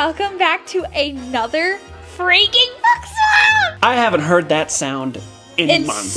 welcome back to another freaking book swap! I haven't heard that sound in months.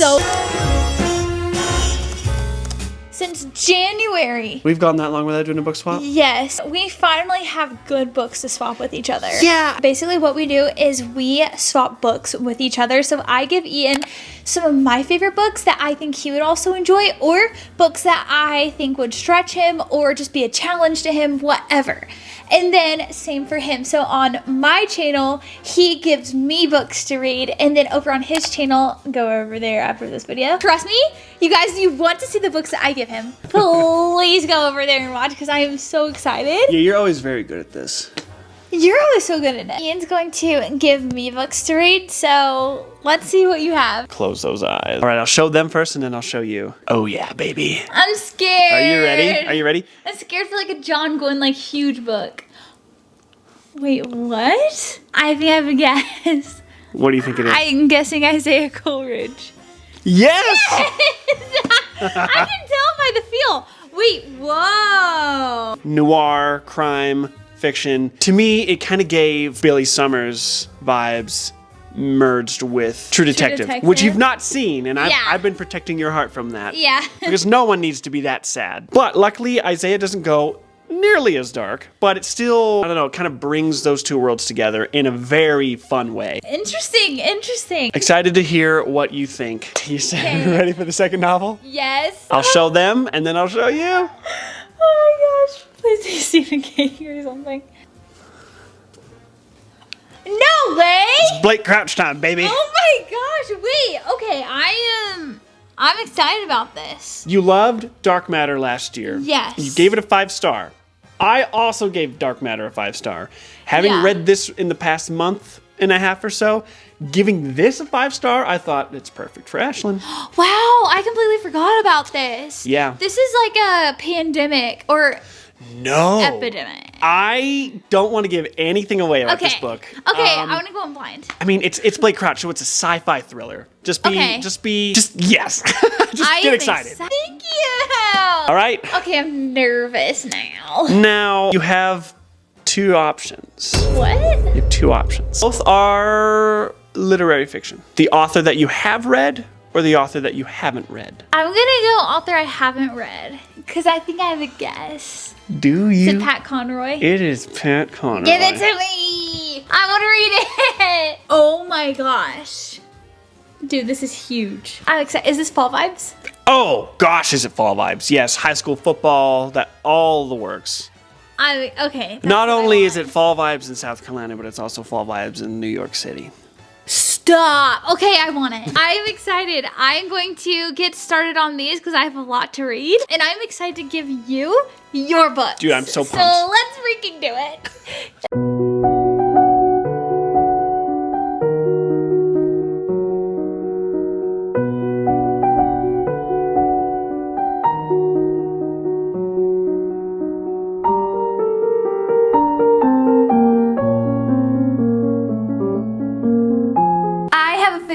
Since January. We've gone that long without doing a book swap? Yes, we finally have good books to swap with each other. Yeah. Basically what we do is we swap books with each other. So I give Ian some of my favorite books that I think he would also enjoy, or books that I think would stretch him or just be a challenge to him, whatever. And then same for him. So on my channel, he gives me books to read, and then over on his channel, go over there after this video. Trust me, you guys, you want to see the books that I give him, please go over there and watch because I am so excited. Yeah, you're always very good at this. You're always so good at it. Ian's going to give me books to read, so let's see what you have. Close those eyes. All right, I'll show them first and then I'll show you. Oh yeah, baby. I'm scared. Are you ready? Are you ready? I'm scared for like a John Gwynne like huge book. Wait, what? I think I have a guess. What do you think it is? I'm guessing Isaiah Coleridge. Yes! I can tell by the feel. Wait, whoa. Noir, crime, fiction. To me, it kind of gave Billy Summers vibes merged with True Detective, which you've not seen, and I've been protecting your heart from that. Yeah. Because no one needs to be that sad. But luckily, Isaiah doesn't go nearly as dark, but it still, I don't know, it kind of brings those two worlds together in a very fun way. Interesting, interesting. Excited to hear what you think. You ready for the second novel? Yes. I'll show them, and then I'll show you. Oh my gosh. Please be Stephen King or something. No way! It's Blake Crouch time, baby. Oh my gosh, wait. Okay, I'm excited about this. You loved Dark Matter last year. Yes. You gave it a 5-star. I also gave Dark Matter a 5-star. Having read this in the past month and a half or so, giving this a 5-star, I thought it's perfect for Ashlynn. Wow, I completely forgot about this. Yeah. This is like a pandemic or epidemic. I don't want to give anything away about this book. Okay, I want to go in blind. I mean, it's Blake Crouch, so it's a sci-fi thriller. Just yes. Just get excited. Thank you. All right. Okay, I'm nervous now. Now, you have two options. What? You have two options. Both are literary fiction. The author that you have read or the author that you haven't read. I'm going to go author I haven't read because I think I have a guess. Do you? Is it Pat Conroy? It is Pat Conroy. Give it to me. I want to read it. Oh my gosh. Dude, this is huge. I'm excited. Is this fall vibes? Oh gosh, is it fall vibes? Yes, high school football, all the works. Okay. Not only is it fall vibes in South Carolina, but it's also fall vibes in New York City. Stop. Okay, I want it. I'm excited. I'm going to get started on these because I have a lot to read. And I'm excited to give you your books. Dude, I'm so pumped. So let's freaking do it.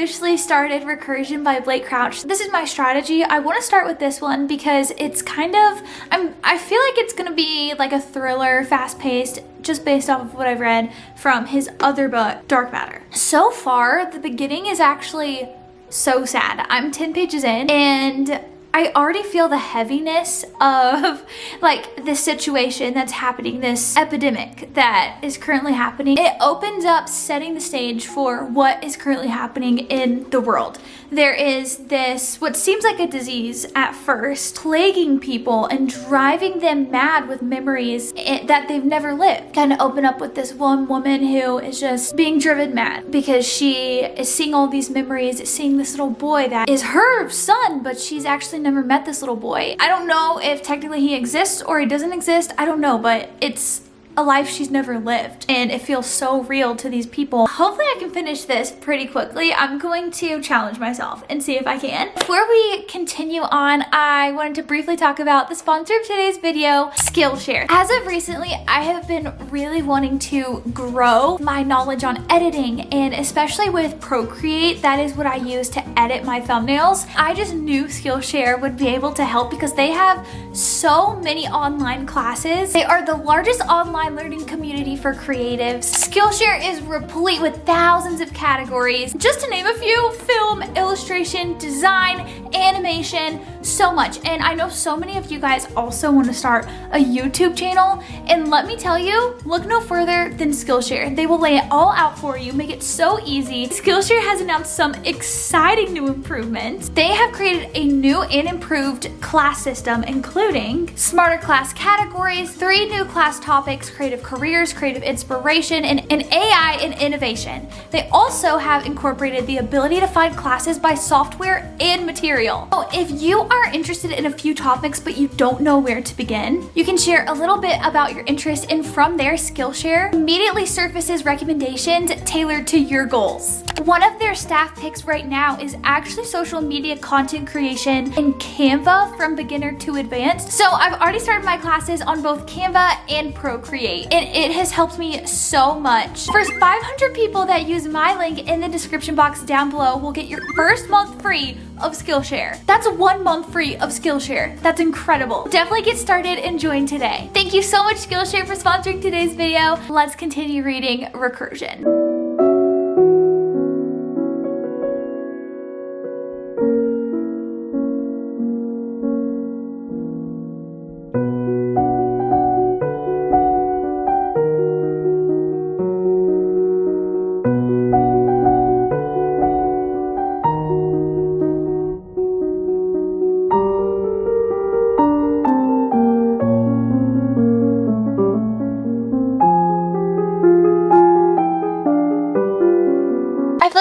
Officially started Recursion by Blake Crouch. This is my strategy. I want to start with this one because it's kind of, I feel like it's going to be like a thriller, fast-paced, just based off of what I've read from his other book, Dark Matter. So far, the beginning is actually so sad. I'm 10 pages in and I already feel the heaviness of like this situation that's happening, this epidemic that is currently happening. It opens up setting the stage for what is currently happening in the world. There is this, what seems like a disease at first, plaguing people and driving them mad with memories that they've never lived. Kind of open up with this one woman who is just being driven mad because she is seeing all these memories, seeing this little boy that is her son, but she's actually never met this little boy. I don't know if technically he exists or he doesn't exist. I don't know, but it's a life she's never lived and it feels so real to these people. Hopefully I can finish this pretty quickly. I'm going to challenge myself and see if I can. Before we continue on, I wanted to briefly talk about the sponsor of today's video, Skillshare. As of recently, I have been really wanting to grow my knowledge on editing, and especially with Procreate, that is what I use to edit my thumbnails. I just knew Skillshare would be able to help because they have so many online classes. They are the largest online learning community for creatives. Skillshare is replete with thousands of categories. Just to name a few: film, illustration, design, animation, so much. And I know so many of you guys also want to start a YouTube channel. And let me tell you, look no further than Skillshare. They will lay it all out for you, make it so easy. Skillshare has announced some exciting new improvements. They have created a new and improved class system, including smarter class categories, 3 new class topics: creative careers, creative inspiration, and AI and innovation. They also have incorporated the ability to find classes by software and material. So if you are interested in a few topics but you don't know where to begin, you can share a little bit about your interest, and from there, Skillshare immediately surfaces recommendations tailored to your goals. One of their staff picks right now is actually social media content creation in Canva from beginner to advanced. So I've already started my classes on both Canva and Procreate, and it has helped me so much. First 500 people that use my link in the description box down below will get your first month free of Skillshare. That's 1 month free of Skillshare. That's incredible. Definitely get started and join today. Thank you so much, Skillshare, for sponsoring today's video. Let's continue reading Recursion.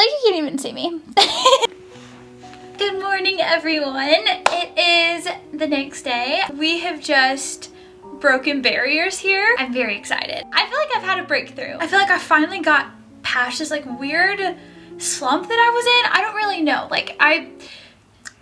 You can't even see me. Good morning, everyone. It is the next day. We have just broken barriers here. I'm very excited. I feel like I've had a breakthrough. I feel like I finally got past this like weird slump that I was in. I don't really know. Like I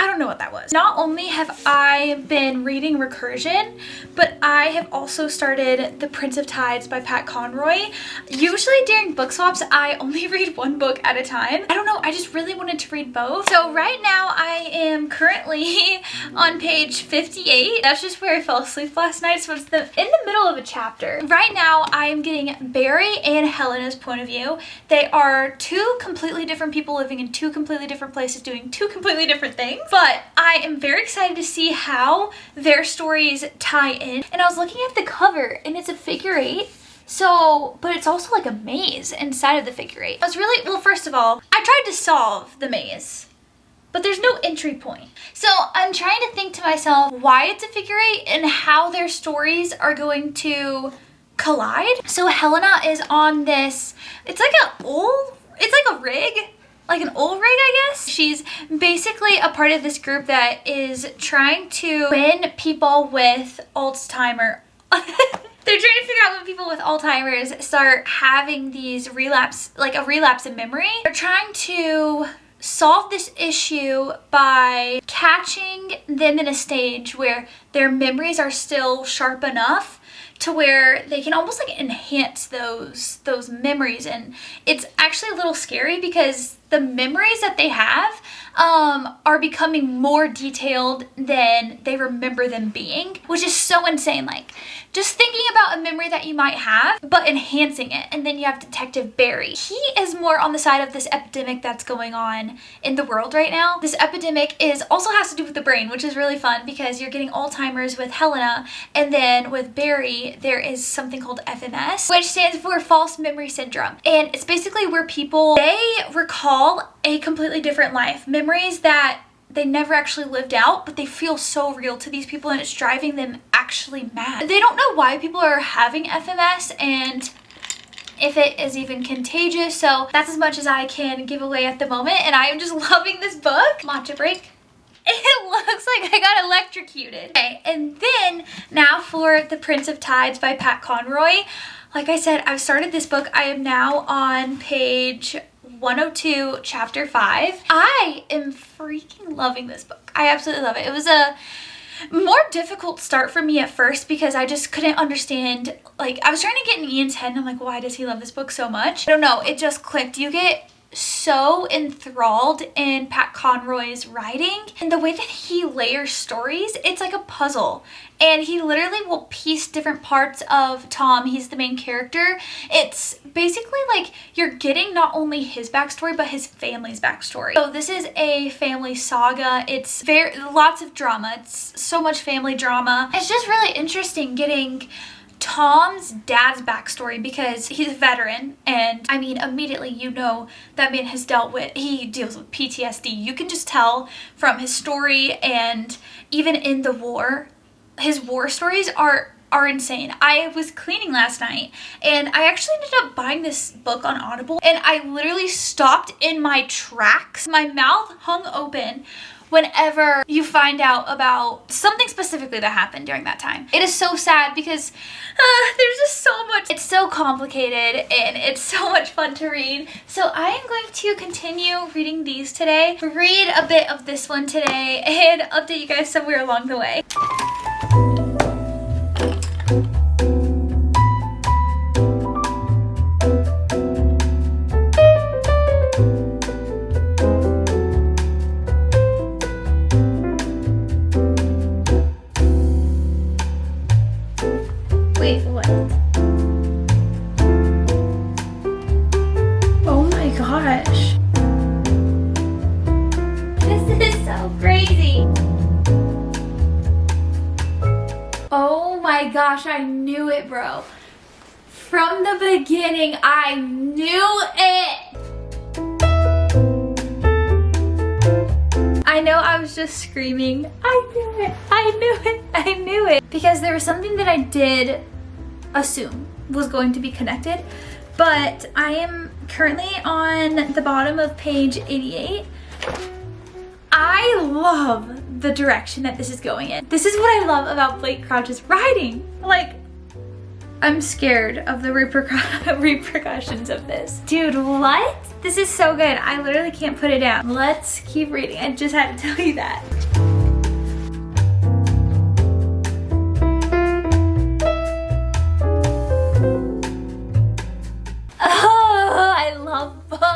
don't know what that was. Not only have I been reading Recursion, but I have also started The Prince of Tides by Pat Conroy. Usually during book swaps, I only read one book at a time. I don't know, I just really wanted to read both. So right now I am currently on page 58. That's just where I fell asleep last night, so it's in the middle of a chapter. Right now I am getting Barry and Helena's point of view. They are 2 completely different people living in 2 completely different places doing 2 completely different things. But I am very excited to see how their stories tie in. And I was looking at the cover and it's a figure 8. So, but it's also like a maze inside of the figure 8. I was really, well, first of all, I tried to solve the maze, but there's no entry point. So I'm trying to think to myself why it's a figure 8 and how their stories are going to collide. So Helena is on this, it's like a rig. Like an old rig, I guess. She's basically a part of this group that is trying to when people with Alzheimer's they're trying to figure out when people with Alzheimer's start having these relapse, like a relapse in memory. They're trying to solve this issue by catching them in a stage where their memories are still sharp enough to where they can almost like enhance those memories. And it's actually a little scary because the memories that they have are becoming more detailed than they remember them being, which is so insane. Like just thinking about a memory that you might have, but enhancing it. And then you have Detective Barry. He is more on the side of this epidemic that's going on in the world right now. This epidemic also has to do with the brain, which is really fun because you're getting Alzheimer's with Helena, and then with Barry, there is something called FMS, which stands for False Memory Syndrome. And it's basically where people, they recall a completely different life. Memories that they never actually lived out, but they feel so real to these people and it's driving them actually mad. They don't know why people are having FMS and if it is even contagious. So that's as much as I can give away at the moment, and I am just loving this book. Matcha break. It looks like I got electrocuted. Okay, and then now for The Prince of Tides by Pat Conroy. Like I said, I've started this book. I am now on page 102, chapter 5. I am freaking loving this book. I absolutely love it. It was a more difficult start for me at first because I just couldn't understand, like I was trying to get in Ian's head and I'm like, why does he love this book so much? I don't know, it just clicked. You get so enthralled in Pat Conroy's writing and the way that he layers stories. It's like a puzzle, and he literally will piece different parts of Tom. He's the main character. It's basically like you're getting not only his backstory but his family's backstory. So this is a family saga. It's lots of drama. It's so much family drama. It's just really interesting getting Tom's dad's backstory because he's a veteran, and I mean immediately you know that man he deals with PTSD. You can just tell from his story, and even in the war, his war stories are insane. I was cleaning last night and I actually ended up buying this book on Audible, and I literally stopped in my tracks. My mouth hung open whenever you find out about something specifically that happened during that time. It is so sad because there's just so much. It's so complicated and it's so much fun to read. So I am going to continue reading these today, read a bit of this one today, and update you guys somewhere along the way. Wait, what? Oh my gosh. This is so crazy. Oh my gosh, I knew it, bro. From the beginning, I knew it. I know I was just screaming. I knew it. I knew it. I knew it. Because there was something that I did assume was going to be connected, but I am currently on the bottom of page 88. I love the direction that this is going in. This is what I love about Blake Crouch's writing. Like, I'm scared of the repercussions of this. Dude, what? This is so good. I literally can't put it down. Let's keep reading. I just had to tell you that. Oh, I love books.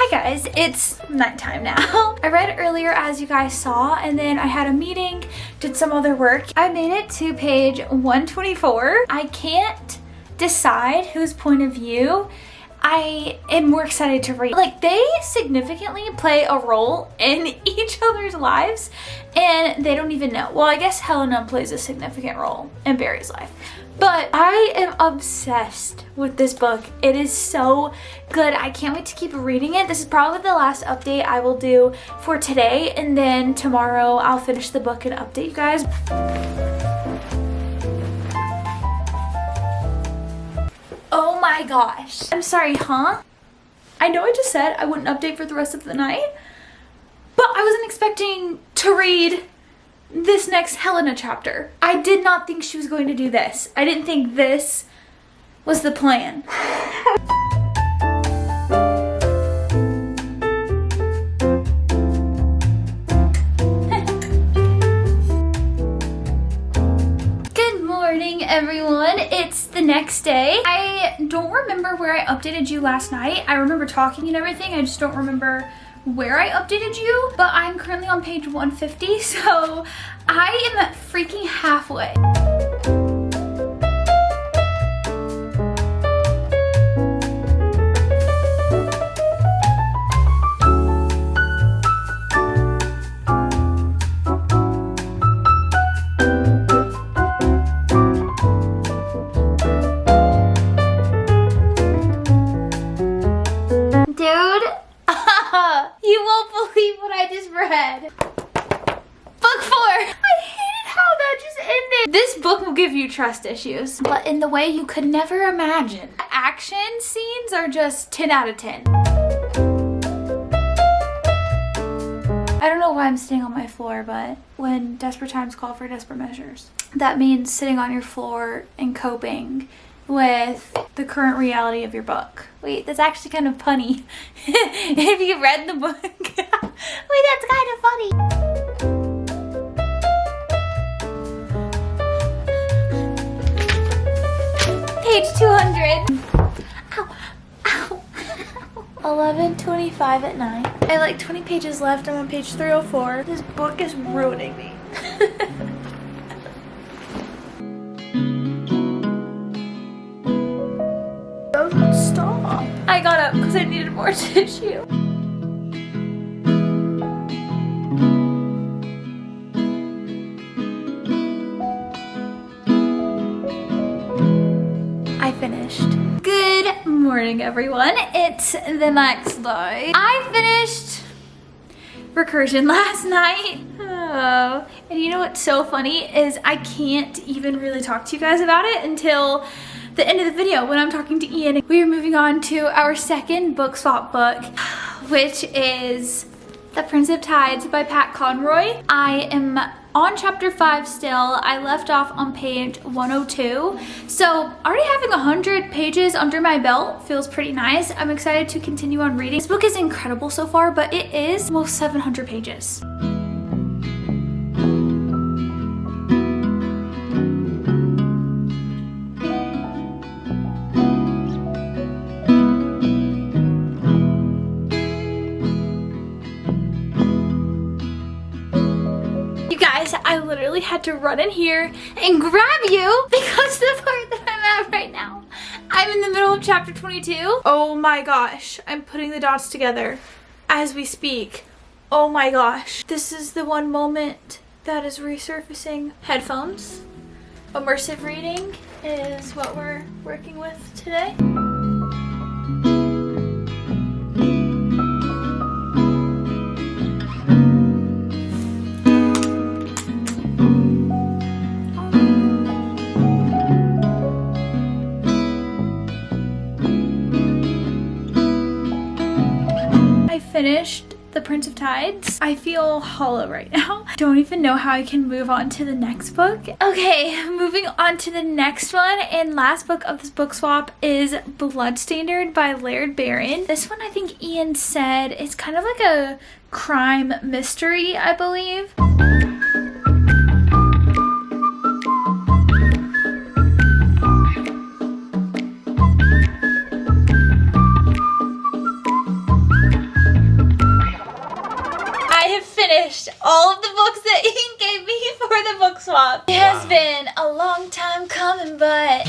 Guys, it's nighttime now. I read earlier, as you guys saw, and then I had a meeting, did some other work. I made it to page 124. I can't decide whose point of view I am more excited to read. Like, they significantly play a role in each other's lives and they don't even know. Well, I guess Helena plays a significant role in Barry's life. But I am obsessed with this book. It is so good. I can't wait to keep reading it. This is probably the last update I will do for today, and then tomorrow I'll finish the book and update you guys. Oh my gosh. I'm sorry, huh? I know I just said I wouldn't update for the rest of the night, but I wasn't expecting to read this next Helena chapter. I did not think she was going to do this. I didn't think this was the plan. Good morning, everyone. It's the next day. I don't remember where I updated you last night. I remember talking and everything. I just don't remember where I updated you, but I'm currently on page 150, so I am freaking halfway. You won't believe what I just read. Book 4. I hated how that just ended. This book will give you trust issues, but in the way you could never imagine. Action scenes are just 10 out of 10. I don't know why I'm sitting on my floor, but when desperate times call for desperate measures, that means sitting on your floor and coping with the current reality of your book. Wait, that's actually kind of punny. If you read the book. Wait, that's kind of funny. Page 200. Ow, ow. 11:25 at night. I have like 20 pages left. I'm on page 304. This book is ruining me. Stop. I got up because I needed more tissue. I finished. Good morning, everyone. It's the next day. I finished Recursion last night. Oh. And you know what's so funny is I can't even really talk to you guys about it until the end of the video when I'm talking to Ian. We are moving on to our second book swap book, which is The Prince of Tides by Pat Conroy. I am on chapter 5 still. I left off on page 102. So already having 100 pages under my belt feels pretty nice. I'm excited to continue on reading. This book is incredible so far, but it is almost 700 pages. I literally had to run in here and grab you because the part that I'm at right now. I'm in the middle of chapter 22. Oh my gosh, I'm putting the dots together as we speak. Oh my gosh. This is the one moment that is resurfacing. Headphones. Immersive reading is what we're working with today. Finished The Prince of Tides. I feel hollow right now. Don't even know how I can move on to the next book. Okay, moving on to the next one and last book of this book swap is Bloodstandard by Laird Barron. This one I think Ian said is kind of like a crime mystery, I believe. All of the books that Ian gave me for the book swap. It has been a long time coming, but...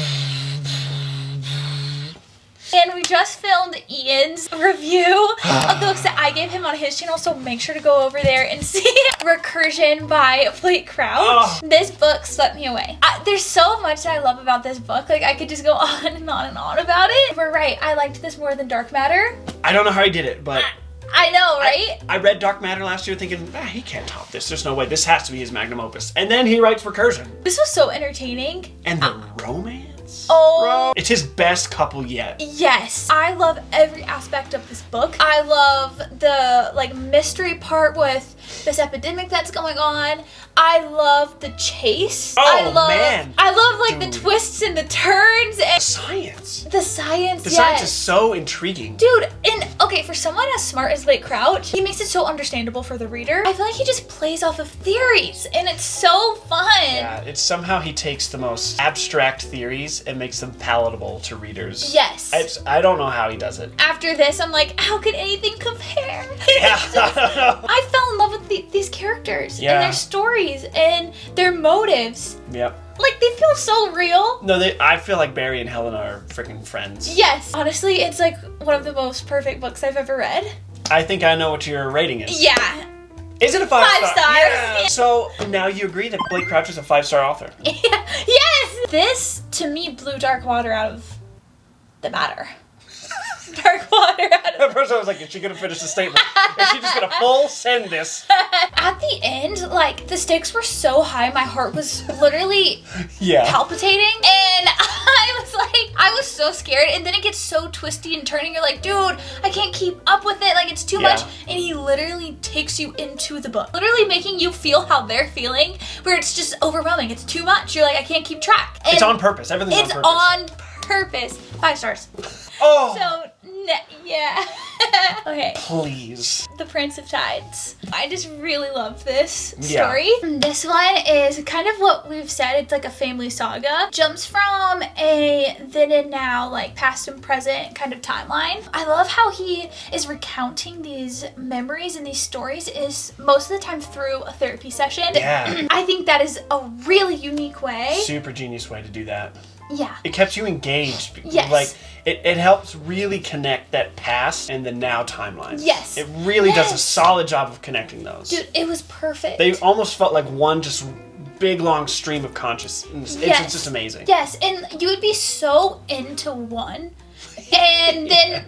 And we just filmed Ian's review of the books that I gave him on his channel, so make sure to go over there and see Recursion by Blake Crouch. Oh. This book swept me away. There's so much that I love about this book. Like, I could just go on and on and on about it. We're right, I liked this more than Dark Matter. I don't know how he did it, but... I know, right? I read Dark Matter last year thinking, he can't top this. There's no way. This has to be his magnum opus. And then he writes Recursion. This was so entertaining. And the romance? Oh. Bro. It's his best couple yet. Yes. I love every aspect of this book. I love the, like, mystery part with this epidemic that's going on. I love the chase. Oh, I love like the twists and the turns and science. The science, The science is so intriguing. Dude, and okay, for someone as smart as Blake Crouch, he makes it so understandable for the reader. I feel like he just plays off of theories and it's so fun. Yeah, it's somehow he takes the most abstract theories and makes them palatable to readers. Yes. I don't know how he does it. After this, I'm like, how could anything compare? Yeah. I fell in love with these characters and their stories and their motives. Yep. Like, they feel so real. No, I feel like Barry and Helena are freaking friends. Yes. Honestly, it's like one of the most perfect books I've ever read. I think I know what your rating is. Yeah. Is it a 5 star? 5 stars. Yeah. So now you agree that Blake Crouch is a 5-star author. Yes. This, to me, blew Dark Water out of the matter. Dark Water out of... At first I was like, is she going to finish the statement? Is she just going to full send this? At the end, like, the stakes were so high, my heart was literally palpitating. And I was so scared. And then it gets so twisty and turning. You're like, dude, I can't keep up with it. Like, it's too much. And he literally takes you into the book. Literally making you feel how they're feeling, where it's just overwhelming. It's too much. You're like, I can't keep track. And it's on purpose. Everything's on purpose. It's on purpose. 5 stars. Oh! So, yeah. Okay. Please. The Prince of Tides. I just really love this story. This one is kind of what we've said. It's like a family saga. Jumps from a then and now, like past and present kind of timeline. I love how he is recounting these memories and these stories is most of the time through a therapy session. Yeah. I think that is a really unique way. Super genius way to do that. Yeah. It kept you engaged. Yes. Like, it helps really connect that past and the now timeline. Yes. It really does a solid job of connecting those. Dude, it was perfect. They almost felt like one just big, long stream of consciousness. It's just amazing. Yes, and you would be so into one, and then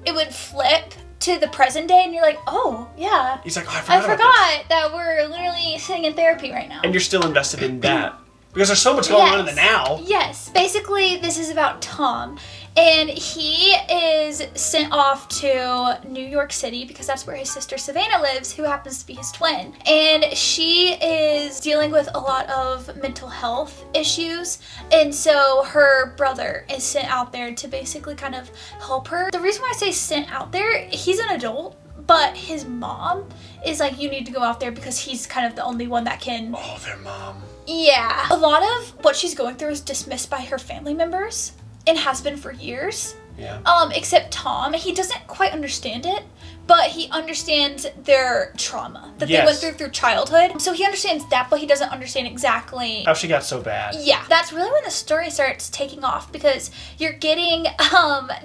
it would flip to the present day, and you're like, oh, yeah. He's like, oh, I forgot that we're literally sitting in therapy right now. And you're still invested in that. Because there's so much going on in the now. Yes. Basically, this is about Tom. And he is sent off to New York City because that's where his sister Savannah lives, who happens to be his twin. And she is dealing with a lot of mental health issues. And so her brother is sent out there to basically kind of help her. The reason why I say sent out there, he's an adult. But his mom is like, you need to go out there because he's kind of the only one that can... Oh, their mom. Yeah. A lot of what she's going through is dismissed by her family members and has been for years. Yeah. Except Tom, he doesn't quite understand it, but he understands their trauma that they went through childhood. So he understands that, but he doesn't understand exactly how she got so bad. Yeah, that's really when the story starts taking off because you're getting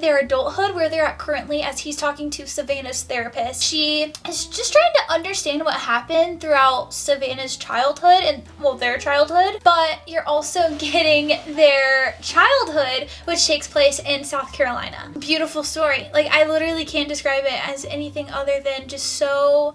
their adulthood where they're at currently as he's talking to Savannah's therapist. She is just trying to understand what happened throughout Savannah's childhood and, well, their childhood, but you're also getting their childhood, which takes place in South Carolina. Beautiful story. Like, I literally can't describe it as anything other than just so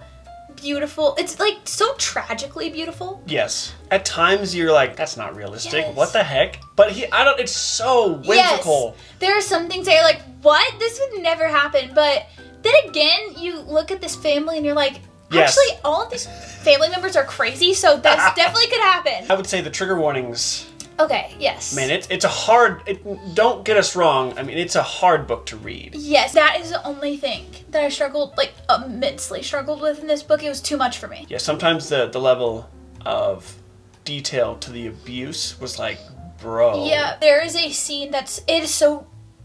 beautiful. It's like so tragically beautiful. Yes. At times you're like, that's not realistic. Yes. What the heck? But it's so whimsical. Yes. There are some things that you're like, what? This would never happen. But then again, you look at this family and you're like, actually, all of these family members are crazy, so this definitely could happen. I would say the trigger warnings. Okay, yes. Man, it's a hard... don't get us wrong. I mean, it's a hard book to read. Yes, that is the only thing that I struggled, like, immensely struggled with in this book. It was too much for me. Yeah, sometimes the level of detail to the abuse was like, bro. Yeah, there is a scene it is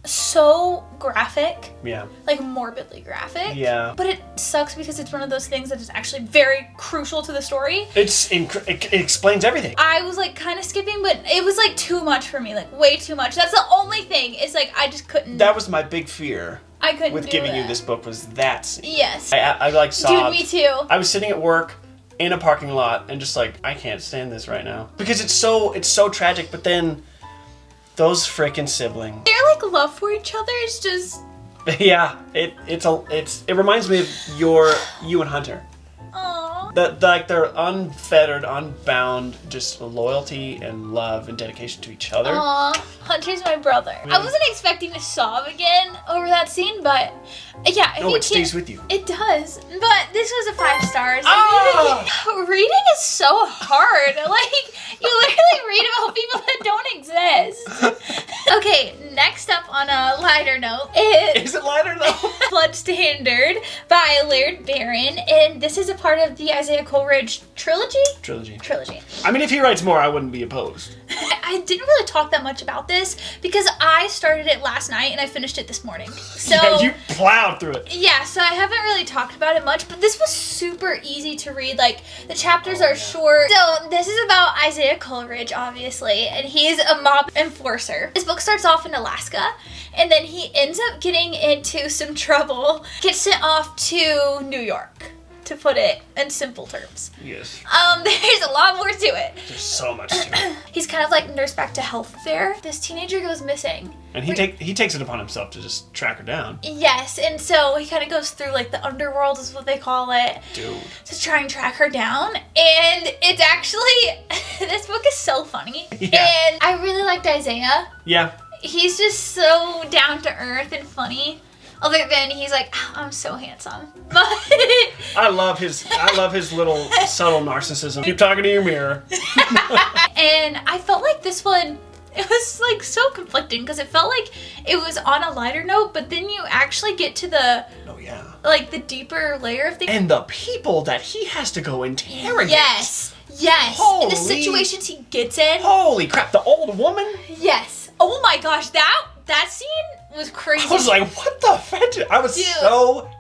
so graphic. Yeah. Like morbidly graphic. Yeah. But it sucks because it's one of those things that is actually very crucial to the story. It explains everything. I was like kind of skipping, but it was like too much for me, like way too much. That's the only thing. Is like I just couldn't. That was my big fear. I couldn't with giving you this book was that scene. Yes. I like sobbed. Dude, me too. I was sitting at work in a parking lot and just like, I can't stand this right now because it's so tragic. But then those freaking siblings. Their like love for each other is just. Yeah, it reminds me of you and Hunter. Aww. Like their unfettered, unbound, just loyalty and love and dedication to each other. Aww, Hunter's my brother. I wasn't expecting to sob again over that scene, but yeah. No, it stays with you. It does, but this was a 5 stars. Oh! I mean, reading is so hard. Like, you literally read about people that don't exist. Okay, next up on a lighter note is it lighter though? Blood Standard by Laird Barron, and this is a part of the Isaiah Coleridge trilogy. I mean, if he writes more, I wouldn't be opposed. I didn't really talk that much about this because I started it last night and I finished it this morning. So yeah, you plowed through it. Yeah, so I haven't really talked about it much, but this was super easy to read. Like, the chapters are short. So this is about Isaiah Coleridge, obviously, and he's a mob enforcer. His book starts off in Alaska, and then he ends up getting into some trouble, gets sent off to New York, to put it in simple terms. Yes. There's a lot more to it. There's so much to it. He's kind of like nursed back to health there. This teenager goes missing. And he takes it upon himself to just track her down. Yes, and so he kind of goes through like the underworld is what they call it. Dude. To try and track her down. And it's actually, this book is so funny. Yeah. And I really liked Isaiah. Yeah. He's just so down to earth and funny. Other than he's like, oh, I'm so handsome. But I love his little subtle narcissism. Keep talking to your mirror. And I felt like this one it was like so conflicting because it felt like it was on a lighter note, but then you actually get to the like the deeper layer of things. And the people that he has to go interrogate. Yes. Holy, and the situations he gets in. Holy crap, the old woman? Yes. Oh my gosh, that scene was crazy. I was like, what the fuck? I was so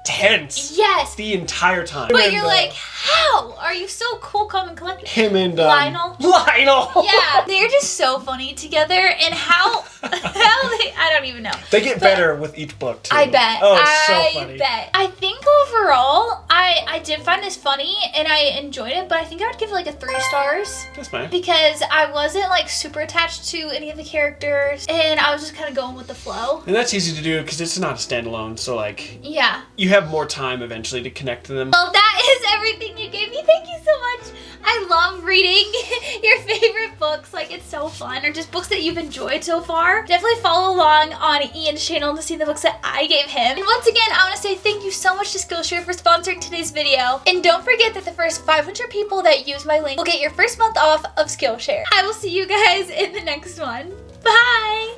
tense. Yes. The entire time. But you're like, how are you so cool, calm, and collected? Him and Lionel. Yeah, they're just so funny together, and how I don't even know. They get better with each book too. I bet. Oh, it's so funny. I bet. I think overall, I did find this funny, and I enjoyed it, but I think I would give it like a 3 stars. That's fine. Because I wasn't like super attached to any of the characters, and I was just kind of going with the flow. And that's easy to do because it's not a standalone, so like. Yeah. You have more time eventually to connect to them. Well, that is everything you gave me. Thank you so much. I love reading your favorite books. Like, it's so fun. Or just books that you've enjoyed so far. Definitely follow along on Ian's channel to see the books that I gave him. And once again, I want to say thank you so much to Skillshare for sponsoring today's video. And don't forget that the first 500 people that use my link will get your first month off of Skillshare. I will see you guys in the next one. Bye!